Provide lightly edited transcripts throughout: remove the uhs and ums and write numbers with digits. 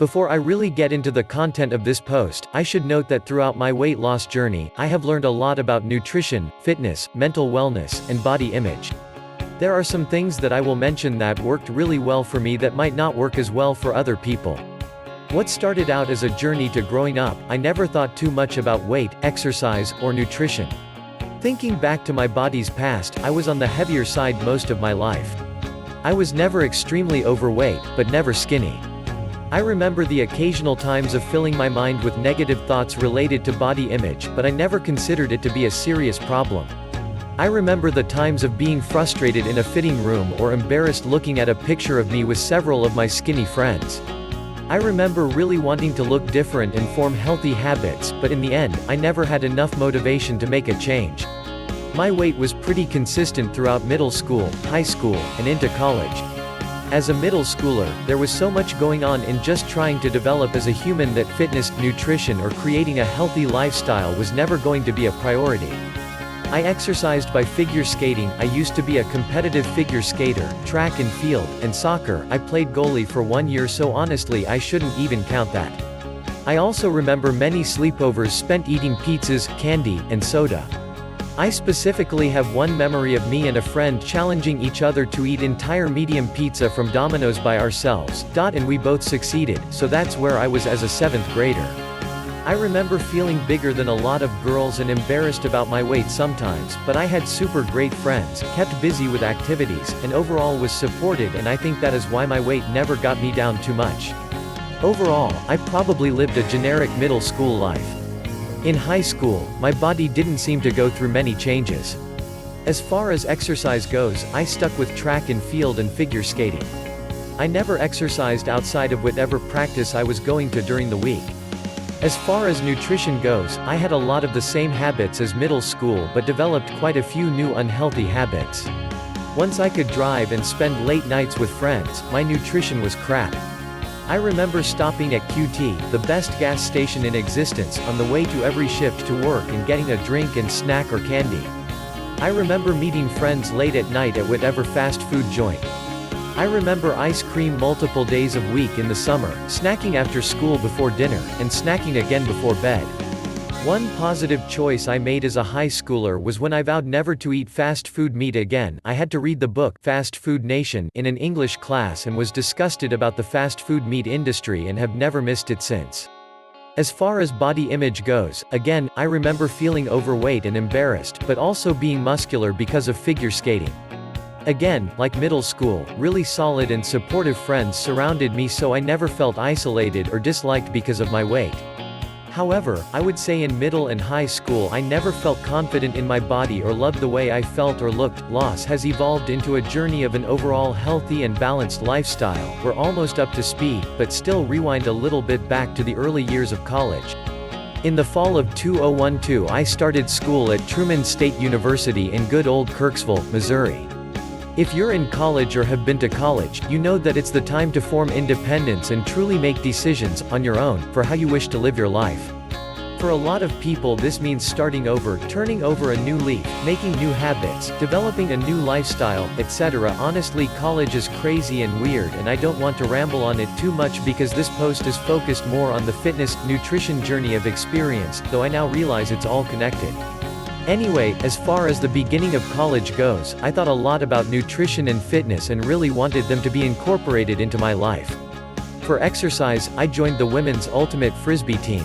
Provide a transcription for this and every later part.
Before I really get into the content of this post, I should note that throughout my weight loss journey, I have learned a lot about nutrition, fitness, mental wellness, and body image. There are some things that I will mention that worked really well for me that might not work as well for other people. What started out as a journey to growing up, I never thought too much about weight, exercise, or nutrition. Thinking back to my body's past, I was on the heavier side most of my life. I was never extremely overweight, but never skinny. I remember the occasional times of filling my mind with negative thoughts related to body image, but I never considered it to be a serious problem. I remember the times of being frustrated in a fitting room or embarrassed looking at a picture of me with several of my skinny friends. I remember really wanting to look different and form healthy habits, but in the end, I never had enough motivation to make a change. My weight was pretty consistent throughout middle school, high school, and into college. As a middle schooler, there was so much going on in just trying to develop as a human that fitness, nutrition or creating a healthy lifestyle was never going to be a priority. I exercised by figure skating. I used to be a competitive figure skater, track and field, and soccer. I played goalie for 1 year, so honestly I shouldn't even count that. I also remember many sleepovers spent eating pizzas, candy, and soda. I specifically have one memory of me and a friend challenging each other to eat entire medium pizza from Domino's by ourselves, and we both succeeded, so that's where I was as a 7th grader. I remember feeling bigger than a lot of girls and embarrassed about my weight sometimes, but I had super great friends, kept busy with activities, and overall was supported, and I think that is why my weight never got me down too much. Overall, I probably lived a generic middle school life. In high school, my body didn't seem to go through many changes. As far as exercise goes, I stuck with track and field and figure skating. I never exercised outside of whatever practice I was going to during the week. As far as nutrition goes, I had a lot of the same habits as middle school but developed quite a few new unhealthy habits. Once I could drive and spend late nights with friends, my nutrition was crap. I remember stopping at QT, the best gas station in existence, on the way to every shift to work and getting a drink and snack or candy. I remember meeting friends late at night at whatever fast food joint. I remember ice cream multiple days a week in the summer, snacking after school before dinner, and snacking again before bed. One positive choice I made as a high schooler was when I vowed never to eat fast food meat again. I had to read the book, Fast Food Nation, in an English class and was disgusted about the fast food meat industry and have never missed it since. As far as body image goes, again, I remember feeling overweight and embarrassed, but also being muscular because of figure skating. Again, like middle school, really solid and supportive friends surrounded me, so I never felt isolated or disliked because of my weight. However, I would say in middle and high school I never felt confident in my body or loved the way I felt or looked. Loss has evolved into a journey of an overall healthy and balanced lifestyle. We're almost up to speed, but still rewind a little bit back to the early years of college. In the fall of 2012 I started school at Truman State University in good old Kirksville, Missouri. If you're in college or have been to college, you know that it's the time to form independence and truly make decisions, on your own, for how you wish to live your life. For a lot of people this means starting over, turning over a new leaf, making new habits, developing a new lifestyle, etc. Honestly, college is crazy and weird, and I don't want to ramble on it too much because this post is focused more on the fitness, nutrition journey I've experienced, though I now realize it's all connected. Anyway, as far as the beginning of college goes, I thought a lot about nutrition and fitness and really wanted them to be incorporated into my life. For exercise, I joined the women's ultimate frisbee team.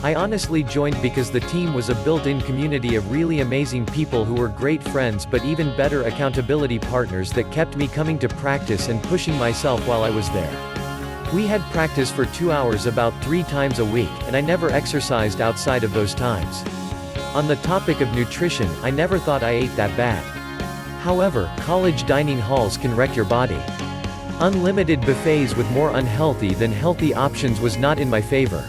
I honestly joined because the team was a built-in community of really amazing people who were great friends but even better accountability partners that kept me coming to practice and pushing myself while I was there. We had practice for 2 hours about 3 times a week, and I never exercised outside of those times. On the topic of nutrition, I never thought I ate that bad. However, college dining halls can wreck your body. Unlimited buffets with more unhealthy than healthy options was not in my favor.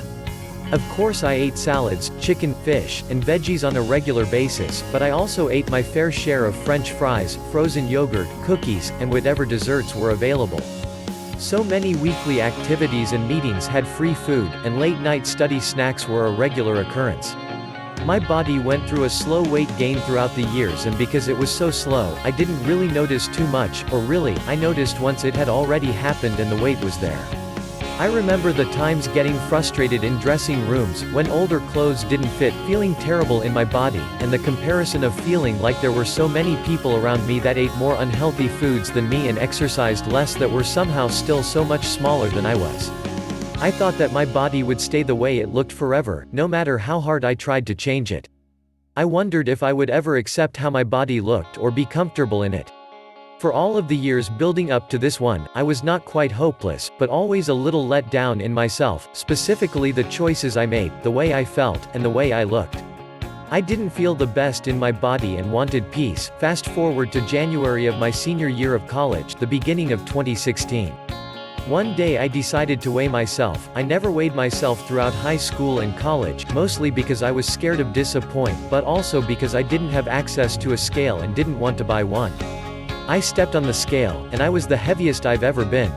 Of course I ate salads, chicken, fish, and veggies on a regular basis, but I also ate my fair share of French fries, frozen yogurt, cookies, and whatever desserts were available. So many weekly activities and meetings had free food, and late-night study snacks were a regular occurrence. My body went through a slow weight gain throughout the years, and because it was so slow, I didn't really notice too much, or really, I noticed once it had already happened and the weight was there. I remember the times getting frustrated in dressing rooms, when older clothes didn't fit, feeling terrible in my body, and the comparison of feeling like there were so many people around me that ate more unhealthy foods than me and exercised less that were somehow still so much smaller than I was. I thought that my body would stay the way it looked forever, no matter how hard I tried to change it. I wondered if I would ever accept how my body looked or be comfortable in it. For all of the years building up to this one, I was not quite hopeless, but always a little let down in myself, specifically the choices I made, the way I felt, and the way I looked. I didn't feel the best in my body and wanted peace. Fast forward to January of my senior year of college, the beginning of 2016. One day I decided to weigh myself. I never weighed myself throughout high school and college, mostly because I was scared of disappointment, but also because I didn't have access to a scale and didn't want to buy one. I stepped on the scale, and I was the heaviest I've ever been.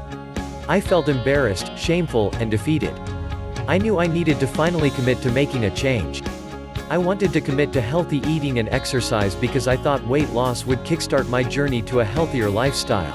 I felt embarrassed, shameful, and defeated. I knew I needed to finally commit to making a change. I wanted to commit to healthy eating and exercise because I thought weight loss would kickstart my journey to a healthier lifestyle.